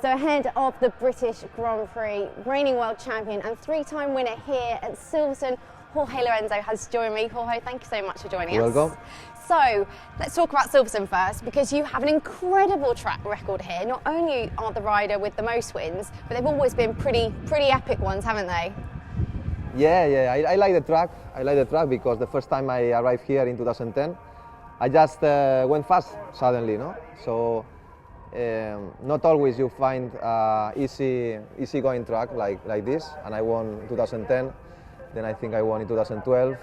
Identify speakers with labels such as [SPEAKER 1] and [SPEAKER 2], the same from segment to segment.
[SPEAKER 1] So ahead of the British Grand Prix, reigning world champion and three-time winner here at Silverstone, Jorge Lorenzo has joined me. Jorge, thank you so much for joining us.
[SPEAKER 2] Welcome.
[SPEAKER 1] So let's talk about Silverstone first, because you have an incredible track record here. Not only are the rider with the most wins, but they've always been pretty epic ones, haven't they?
[SPEAKER 2] Yeah, I like the track. I like the track because the first time I arrived here in 2010, I just went fast suddenly, no? So not always you find easy going track like this, and I won in 2010. Then I think I won in 2012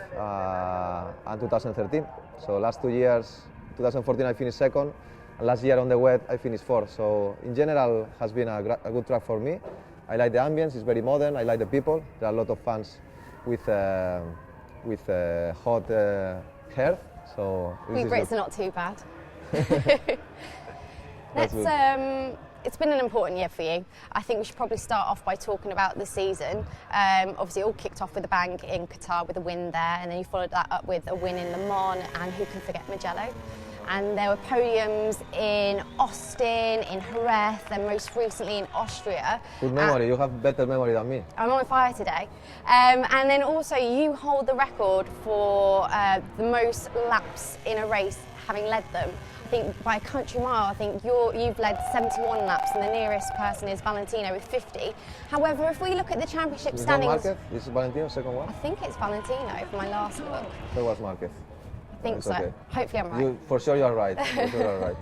[SPEAKER 2] and 2013. So last 2 years, 2014 I finished second, and last year on the wet I finished fourth. So in general has been a good track for me. I like the ambience, it's very modern, I like the people. There are a lot of fans with hot hair. So
[SPEAKER 1] We Brits are not too bad. It's been an important year for you. I think we should probably start off by talking about the season. Obviously, it all kicked off with a bang in Qatar with a win there, and then you followed that up with a win in Le Mans, and who can forget Mugello? And there were podiums in Austin, in Jerez, and most recently in Austria.
[SPEAKER 2] Good memory, you have better memory than me.
[SPEAKER 1] I'm on fire today. And then also you hold the record for the most laps in a race, having led them. I think by a country mile, I think you've led 71 laps, and the nearest person is Valentino with 50. However, if we look at the championship standings...
[SPEAKER 2] Marquez? This is Valentino, second one?
[SPEAKER 1] I think it's Valentino for my last look.
[SPEAKER 2] That was Marquez.
[SPEAKER 1] I think so.
[SPEAKER 2] Okay.
[SPEAKER 1] Hopefully I'm right.
[SPEAKER 2] For sure you're right. For sure you're right.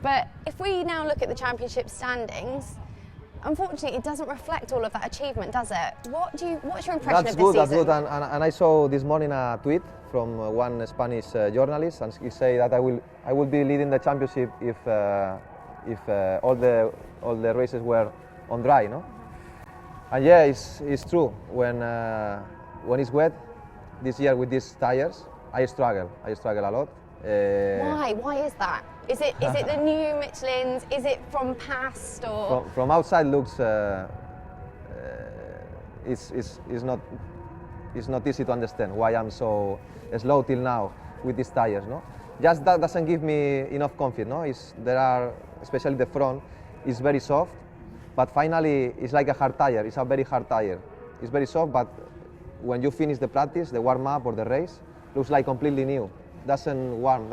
[SPEAKER 1] But if we now look at the championship standings, unfortunately it doesn't reflect all of that achievement, does it? What's your impression of this season?
[SPEAKER 2] That's good. And I saw this morning a tweet from one Spanish journalist, and he said that I will be leading the championship if all the races were on dry, no? And yeah, it's true. When it's wet, this year with these tires, I struggle a lot.
[SPEAKER 1] Why? Why is that? Is it the new Michelins? Is it from past or?
[SPEAKER 2] From outside looks it's not easy to understand why I'm so slow till now with these tires, no? Just that doesn't give me enough confidence, no? There are, especially the front, is very soft, but finally it's like a hard tire. It's a very hard tire. It's very soft, but when you finish the practice, the warm up or the race, looks like completely new. Doesn't warm,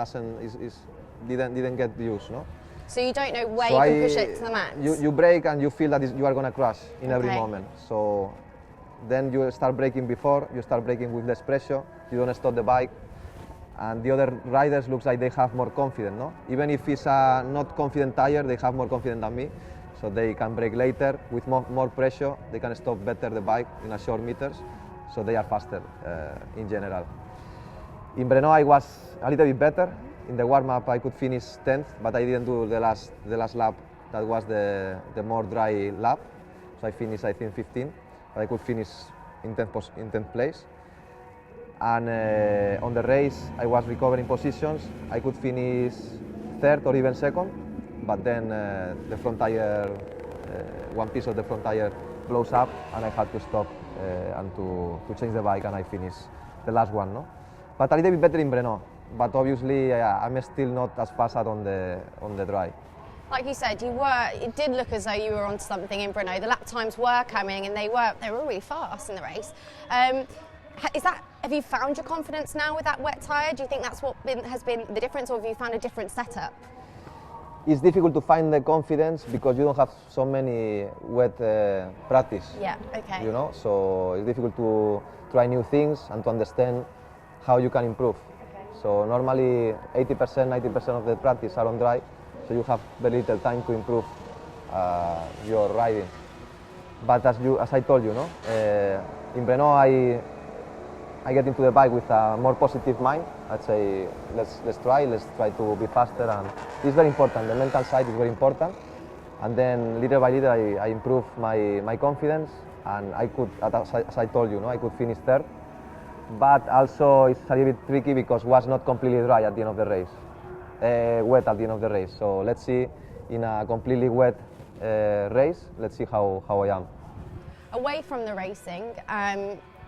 [SPEAKER 2] didn't get used, no?
[SPEAKER 1] So you don't know where you can push it to the max?
[SPEAKER 2] You brake and you feel that you are going to crash in every moment. So then you start braking before, you start braking with less pressure, you don't stop the bike, and the other riders looks like they have more confidence, no? Even if it's a not confident tire, they have more confidence than me, so they can brake later with more pressure, they can stop better the bike in a short meters, so they are faster in general. In Brno I was a little bit better. In the warm-up I could finish 10th, but I didn't do the last lap. That was the more dry lap. So I finished, I think, 15th, but I could finish in 10th place. And on the race I was recovering positions. I could finish 3rd or even 2nd, but then the front tire, one piece of the front tire blows up, and I had to stop and to change the bike, and I finished the last one, no? But a little bit better in Brno, but obviously I'm still not as fast as on the dry.
[SPEAKER 1] Like you said, it did look as though you were onto something in Brno. The lap times were coming, and they were really fast in the race. Have you found your confidence now with that wet tyre? Do you think that's what has been the difference, or have you found a different setup?
[SPEAKER 2] It's difficult to find the confidence because you don't have so many wet practice.
[SPEAKER 1] Yeah, okay.
[SPEAKER 2] You know, so it's difficult to try new things and to understand how you can improve. Okay. So normally 80%, 90% of the practice are on dry, so you have very little time to improve your riding. But as I told you, no, in Brno I get into the bike with a more positive mind. I'd say let's try to be faster, and it's very important. The mental side is very important, and then little by little I improve my confidence, and I could, as I told you, no, I could finish 3rd. But also it's a little bit tricky because it was not completely dry at the end of the race, wet at the end of the race. So let's see, in a completely wet race, let's see how I am.
[SPEAKER 1] Away from the racing,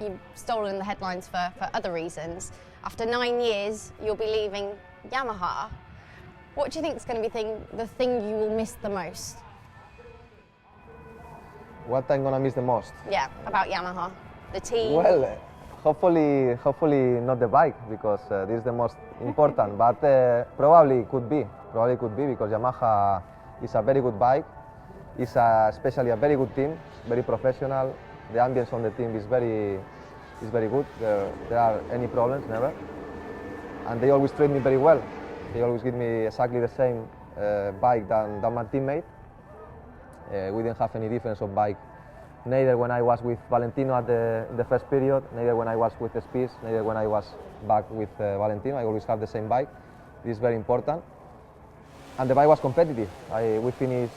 [SPEAKER 1] you've stolen the headlines for other reasons. After 9 years, you'll be leaving Yamaha. What do you think is going to be the thing you will miss the most?
[SPEAKER 2] What I'm gonna miss the most?
[SPEAKER 1] Yeah, about Yamaha, the team.
[SPEAKER 2] Well, hopefully not the bike, because this is the most important. But probably could be because Yamaha is a very good bike. It's especially a very good team, very professional. The ambience on the team is very good. There are any problems, never. And they always treat me very well. They always give me exactly the same bike than my teammate. We didn't have any difference of bike, neither when I was with Valentino at the first period, neither when I was with the Spies, neither when I was back with Valentino. I always have the same bike. This is very important. And the bike was competitive. We finished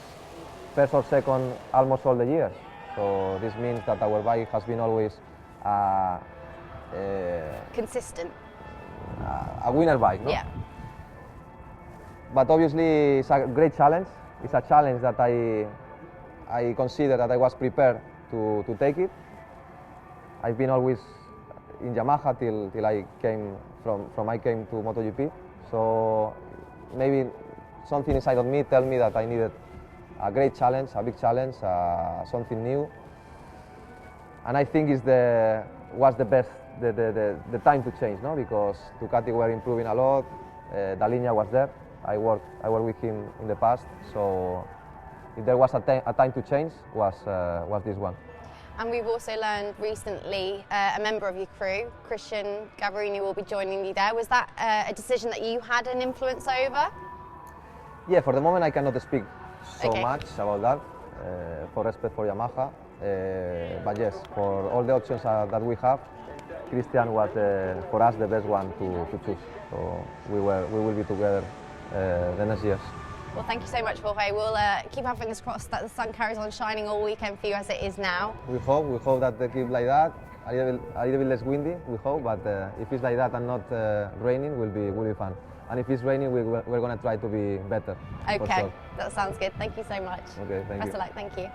[SPEAKER 2] first or second almost all the years. So this means that our bike has been always
[SPEAKER 1] consistent.
[SPEAKER 2] A winner bike, no?
[SPEAKER 1] Yeah.
[SPEAKER 2] But obviously it's a great challenge. It's a challenge that I consider that I was prepared to take it. I've been always in Yamaha till I came I came to MotoGP. So maybe something inside of me tell me that I needed a great challenge, a big challenge, something new. And I think was the best the time to change, no? Because Ducati were improving a lot. Dalinja was there. I worked with him in the past, so if there was a time to change, was this one.
[SPEAKER 1] And we've also learned recently a member of your crew, Christian Marquez, will be joining you there. Was that a decision that you had an influence over?
[SPEAKER 2] Yeah, for the moment I cannot speak so
[SPEAKER 1] Okay.
[SPEAKER 2] much about that, for respect for Yamaha. But yes, for all the options that we have, Christian was for us the best one to choose. So we will be together the next years.
[SPEAKER 1] Well, thank you so much, Jorge. We'll keep our fingers crossed that the sun carries on shining all weekend for you as it is now.
[SPEAKER 2] We hope that they keep like that. A little bit less windy, we hope, but if it's like that and not raining, will be fun. And if it's raining, we're going to try to be better.
[SPEAKER 1] Okay,
[SPEAKER 2] for sure.
[SPEAKER 1] that sounds good. Thank you so much.
[SPEAKER 2] Okay, thank you.
[SPEAKER 1] Best of luck, thank you.